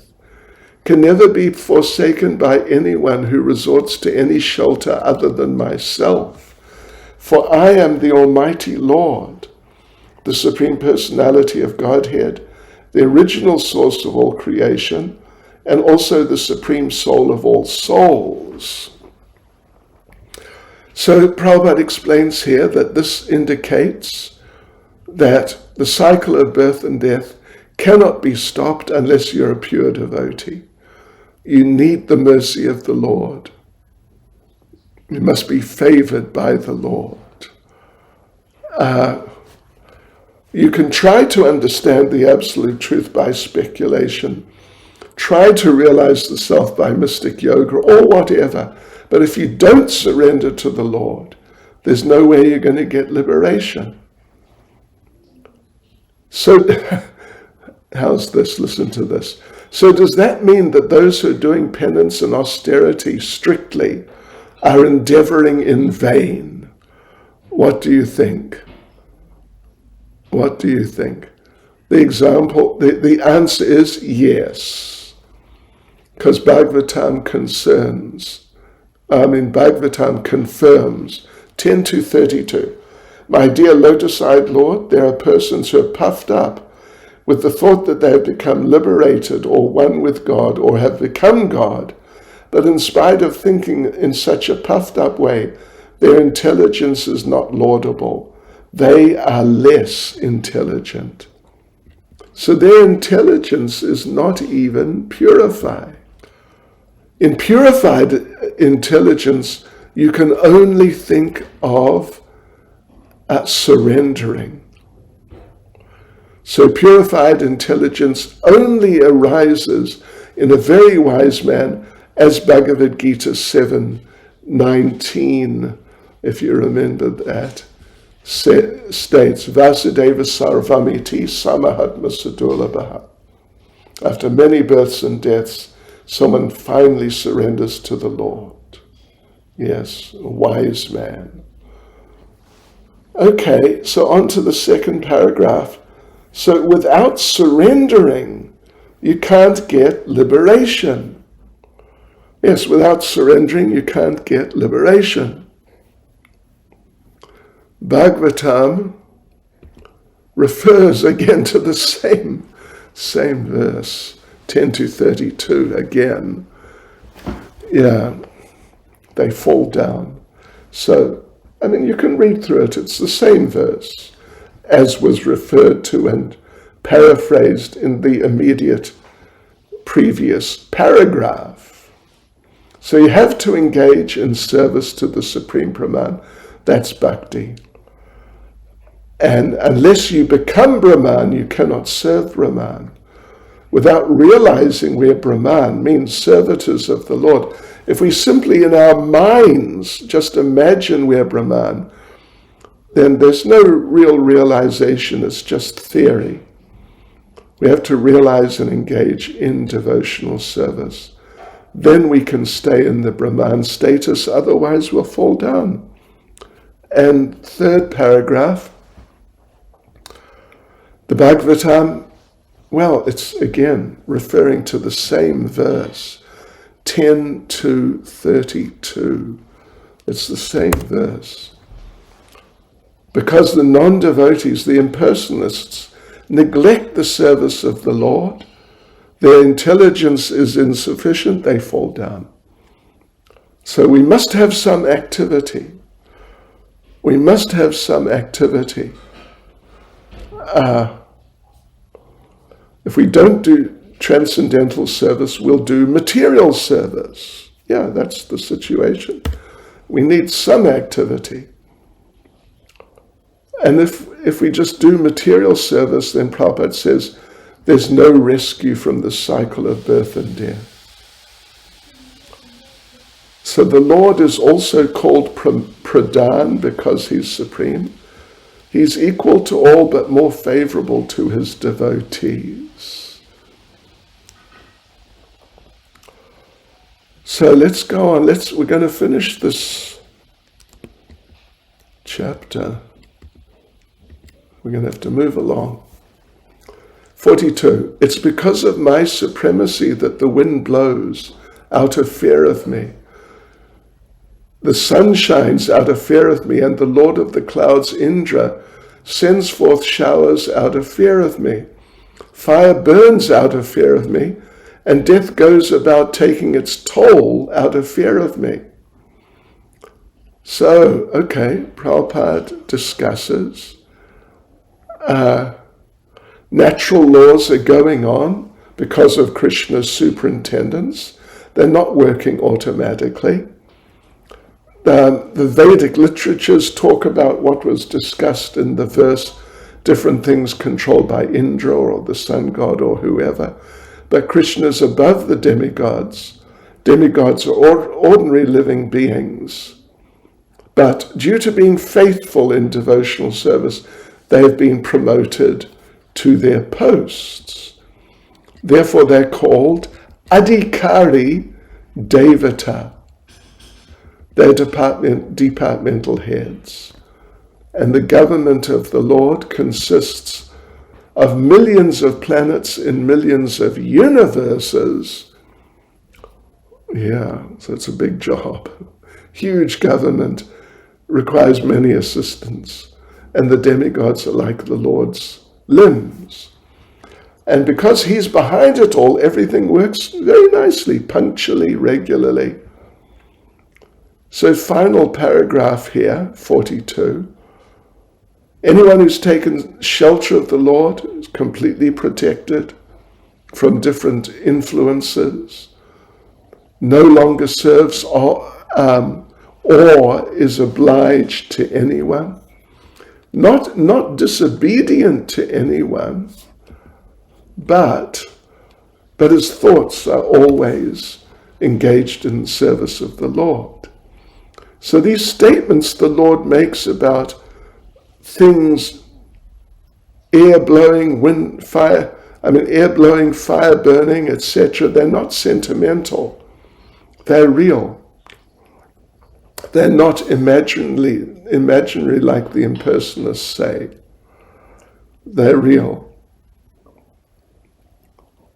can never be forsaken by anyone who resorts to any shelter other than myself. For I am the Almighty Lord, the Supreme Personality of Godhead, the original source of all creation, and also the Supreme Soul of all souls. So Prabhupada explains here that this indicates that the cycle of birth and death cannot be stopped unless you're a pure devotee. You need the mercy of the Lord. You must be favored by the Lord. You can try to understand the absolute truth by speculation, try to realize the self by mystic yoga or whatever, but if you don't surrender to the Lord, there's no way you're going to get liberation. So, how's this? Listen to this. So does that mean that those who are doing penance and austerity strictly are endeavoring in vain? What do you think? What do you think? The answer is yes. Because Bhagavatam confirms 10.2.32. My dear lotus-eyed Lord, there are persons who are puffed up with the thought that they have become liberated or one with God or have become God, but in spite of thinking in such a puffed up way, their intelligence is not laudable. They are less intelligent. So their intelligence is not even purified. In purified intelligence, you can only think of surrendering. So purified intelligence only arises in a very wise man, as Bhagavad Gita 7:19, if you remember that, states, Vasudeva sarvamiti samahatma sadurlabha. After many births and deaths, someone finally surrenders to the Lord. Yes, a wise man. Okay, so on to the second paragraph. So without surrendering, you can't get liberation. Yes, without surrendering, you can't get liberation. Bhagavatam refers again to the same verse, 10 to 32 again. Yeah, they fall down. So, I mean, you can read through it. It's the same verse as was referred to and paraphrased in the immediate previous paragraph. So you have to engage in service to the Supreme Brahman. That's Bhakti. And unless you become Brahman, you cannot serve Brahman. Without realizing we're Brahman means servitors of the Lord. If we simply in our minds just imagine we're Brahman, then there's no real realization, it's just theory. We have to realize and engage in devotional service. Then we can stay in the Brahman status, otherwise we'll fall down. And third paragraph, the Bhagavatam, well, it's again referring to the same verse, 10 to 32. It's the same verse. Because the non-devotees, the impersonalists, neglect the service of the Lord, their intelligence is insufficient, they fall down. So we must have some activity. We must have some activity. If we don't do transcendental service, we'll do material service. Yeah, that's the situation. We need some activity. And if we just do material service, then Prabhupada says there's no rescue from the cycle of birth and death. So the Lord is also called Pradhan because he's supreme. He's equal to all but more favorable to his devotees. So let's go on. We're going to finish this chapter. We're going to have to move along. 42. It's because of my supremacy that the wind blows out of fear of me. The sun shines out of fear of me, and the Lord of the clouds, Indra, sends forth showers out of fear of me. Fire burns out of fear of me, and death goes about taking its toll out of fear of me. So, okay, Prabhupada discusses natural laws are going on because of Krishna's superintendence. They're not working automatically. The Vedic literatures talk about what was discussed in the verse, different things controlled by Indra or the sun god or whoever. But Krishna is above the demigods. Demigods are ordinary living beings. But due to being faithful in devotional service, they have been promoted to their posts. Therefore, they're called Adhikari Devata. They're departmental heads. And the government of the Lord consists of millions of planets in millions of universes. Yeah, so it's a big job. Huge government, requires many assistants. And the demigods are like the Lord's limbs. And because he's behind it all, everything works very nicely, punctually, regularly. So final paragraph here, 42. Anyone who's taken shelter of the Lord is completely protected from different influences, no longer serves or is obliged to anyone, not disobedient to anyone, but his thoughts are always engaged in service of the Lord. So these statements the Lord makes about things, air blowing, wind, fire, I mean, air blowing, fire burning, etc. They're not sentimental. They're real. They're not imaginary like the impersonalists say. They're real.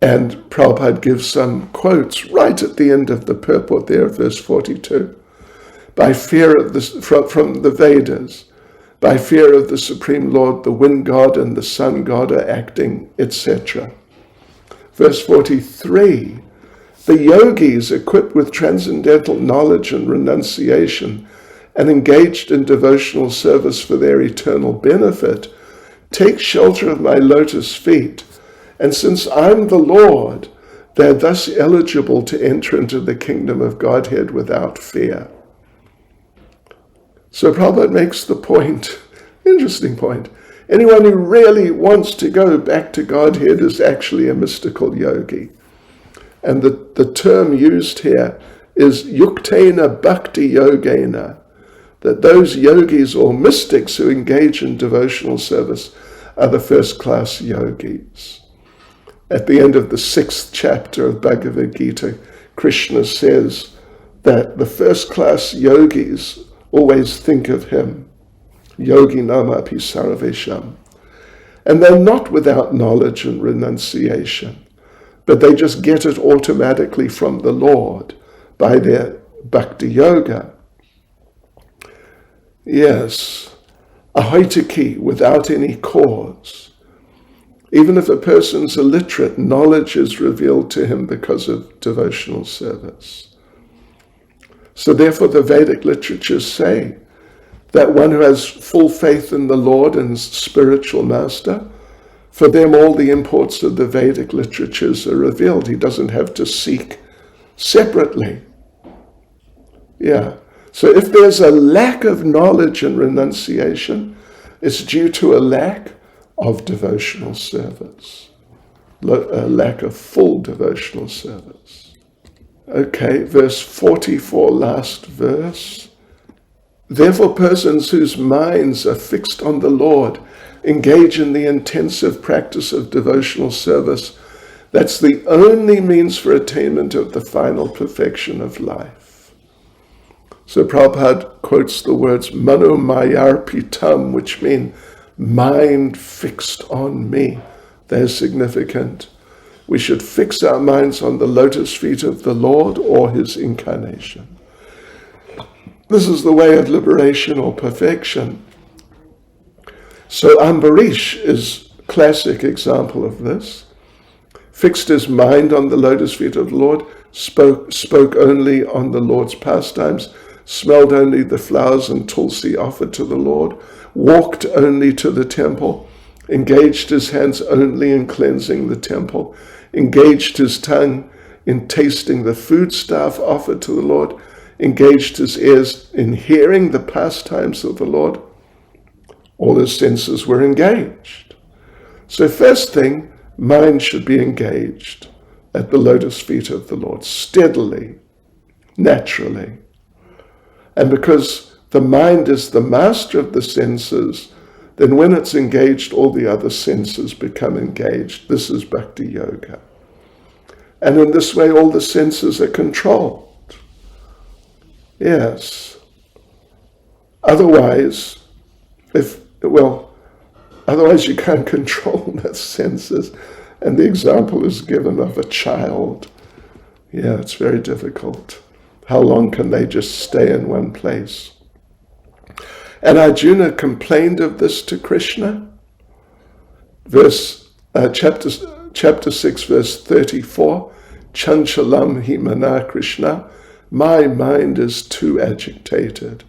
And Prabhupada gives some quotes right at the end of the purport there, verse 42. By fear of from the Vedas, by fear of the Supreme Lord, the wind god and the sun god are acting, etc. Verse 43, the yogis equipped with transcendental knowledge and renunciation and engaged in devotional service for their eternal benefit take shelter of my lotus feet, and since I'm the Lord, they're thus eligible to enter into the kingdom of Godhead without fear. So Prabhupada makes the point, interesting point, anyone who really wants to go back to Godhead is actually a mystical yogi. And the term used here is yuktena bhakti yogena, that those yogis or mystics who engage in devotional service are the first-class yogis. At the end of the 6th chapter of Bhagavad Gita, Krishna says that the first-class yogis always think of him, yogi namapi sarvesham. And they're not without knowledge and renunciation, but they just get it automatically from the Lord by their bhakti yoga. Yes, ahoitaki, without any cause. Even if a person's illiterate, knowledge is revealed to him because of devotional service. So therefore the Vedic literatures say that one who has full faith in the Lord and spiritual master, for them all the imports of the Vedic literatures are revealed. He doesn't have to seek separately. Yeah. So if there's a lack of knowledge and renunciation, it's due to a lack of devotional service, a lack of full devotional service. Okay, verse 44, last verse. Therefore, persons whose minds are fixed on the Lord engage in the intensive practice of devotional service. That's the only means for attainment of the final perfection of life. So Prabhupada quotes the words mano mayarpitam, which mean mind fixed on me. They're significant. We should fix our minds on the lotus feet of the Lord or his incarnation. This is the way of liberation or perfection. So Ambarish is a classic example of this. Fixed his mind on the lotus feet of the Lord, spoke only on the Lord's pastimes, smelled only the flowers and tulsi offered to the Lord, walked only to the temple, engaged his hands only in cleansing the temple, engaged his tongue in tasting the foodstuff offered to the Lord, engaged his ears in hearing the pastimes of the Lord. All his senses were engaged. So first thing, mind should be engaged at the lotus feet of the Lord, steadily, naturally. And because the mind is the master of the senses, then when it's engaged, all the other senses become engaged. This is bhakti yoga. And in this way, all the senses are controlled. Yes. Otherwise, otherwise you can't control the senses. And the example is given of a child. Yeah, it's very difficult. How long can they just stay in one place? And Arjuna complained of this to Krishna. Chapter 6, verse 34, Chanchalam hi mana Krishna, my mind is too agitated.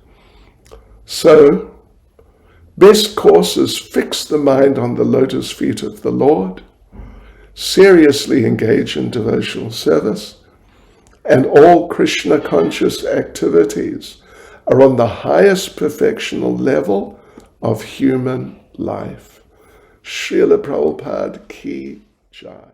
So, best course is fix the mind on the lotus feet of the Lord, seriously engage in devotional service, and all Krishna conscious activities are on the highest perfectional level of human life. Srila Prabhupada ki jai.